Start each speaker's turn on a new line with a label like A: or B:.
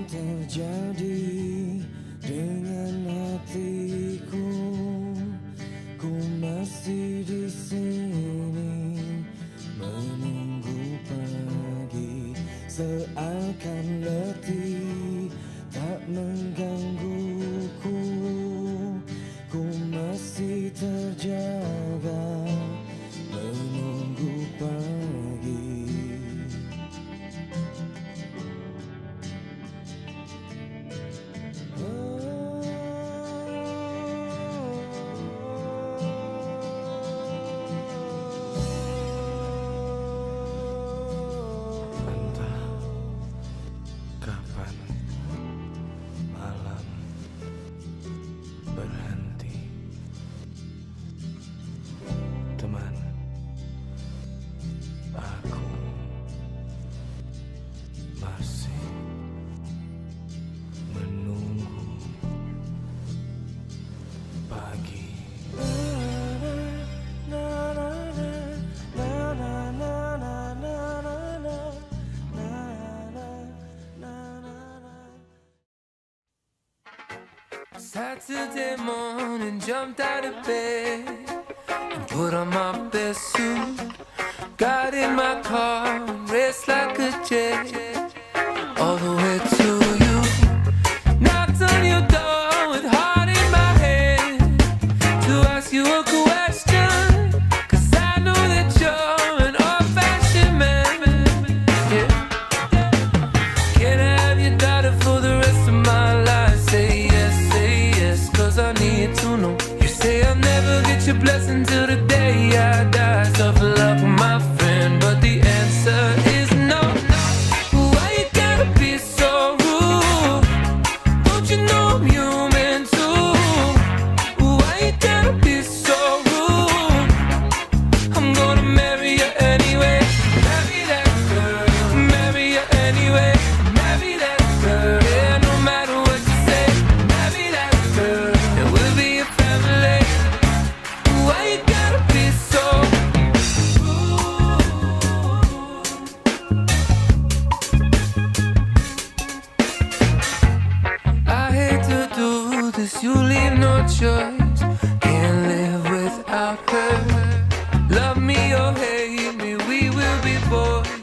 A: terjadi dengan hatiku. Ku masih di sini menunggu pagi, seakan letih tak menggangguku. Ku masih terjaga menunggu pagi.
B: Entah kapan malam berhenti, teman, aku masih menunggu pagi.
C: Saturday morning, jumped out of bed and put on my best suit. Got in my car and raced like a jet all the way to you. Knocked on your door with heart in my head to ask you a question, 'cause I know that you're an old-fashioned man. Yeah. Can I have your daughter for the rest of my life? Say yes, 'cause I need to know. You say I'll never get your blessing till the day I die. Tough luck, my friend, but the answer is no. Why you gotta be so rude? Don't you know I'm human too? Why you gotta be so rude? I'm gonna marry you anyway. Marry that girl. Marry you anyway. Marry that girl. Yeah, no matter what you say. Marry that girl. And we'll be a family. Why you gotta be so rude? I hate to do this, you leave no choice. Can't live without her. Love me or hate me, we will be boys.